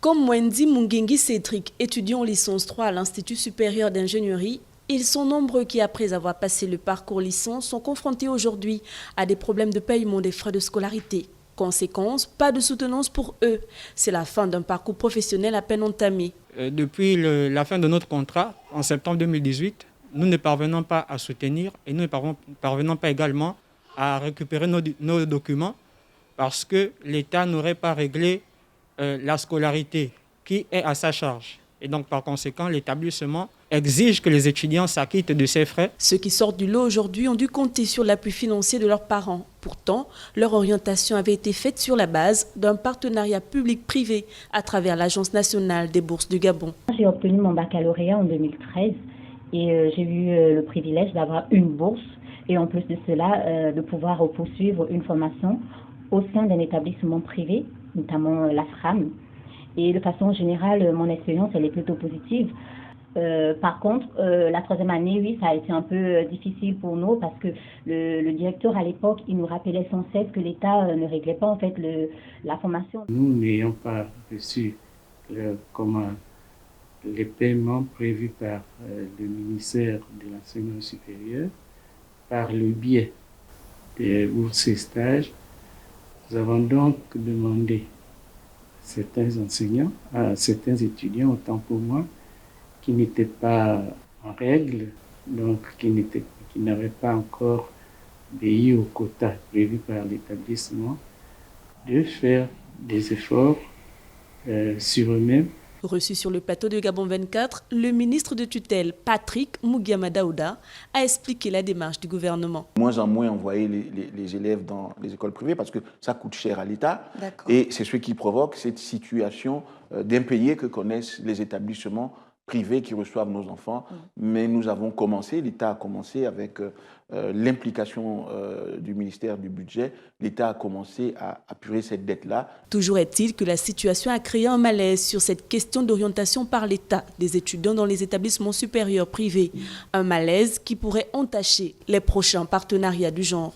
Comme Mwendi Mungengi Cédric, étudiant en licence 3 à l'Institut supérieur d'ingénierie, ils sont nombreux qui, après avoir passé le parcours licence, sont confrontés aujourd'hui à des problèmes de paiement des frais de scolarité. Conséquence, pas de soutenance pour eux. C'est la fin d'un parcours professionnel à peine entamé. Depuis la fin de notre contrat, en septembre 2018, nous ne parvenons pas à soutenir et nous ne parvenons pas également à récupérer nos documents parce que l'État n'aurait pas réglé la scolarité qui est à sa charge. Et donc, par conséquent, l'établissement exige que les étudiants s'acquittent de ces frais. Ceux qui sortent du lot aujourd'hui ont dû compter sur l'appui financier de leurs parents. Pourtant, leur orientation avait été faite sur la base d'un partenariat public-privé à travers l'Agence nationale des bourses du Gabon. J'ai obtenu mon baccalauréat en 2013 et j'ai eu le privilège d'avoir une bourse et en plus de cela, de pouvoir poursuivre une formation au sein d'un établissement privé, notamment la FRAM. Et de façon générale, mon expérience, elle est plutôt positive. Par contre, la troisième année, oui, ça a été un peu difficile pour nous parce que le directeur à l'époque, il nous rappelait sans cesse que l'État ne réglait pas en fait la formation. Nous n'ayons pas reçu les paiements prévus par le ministère de l'Enseignement supérieur par le biais des bourses et stages. Nous avons donc demandé certains enseignants, à certains étudiants, autant pour moi, qui n'étaient pas en règle, donc qui n'avaient pas encore obéi aux quotas prévus par l'établissement, de faire des efforts sur eux-mêmes. Reçu sur le plateau de Gabon 24, le ministre de tutelle, Patrick Mougiama Daouda, a expliqué la démarche du gouvernement. Moins en moins envoyer les élèves dans les écoles privées parce que ça coûte cher à l'État. Et c'est ce qui provoque cette situation d'impayés que connaissent les établissements privés qui reçoivent nos enfants. Mais nous avons commencé, l'État a commencé avec l'implication du ministère du Budget. L'État a commencé à apurer cette dette-là. Toujours est-il que la situation a créé un malaise sur cette question d'orientation par l'État des étudiants dans les établissements supérieurs privés. Un malaise qui pourrait entacher les prochains partenariats du genre.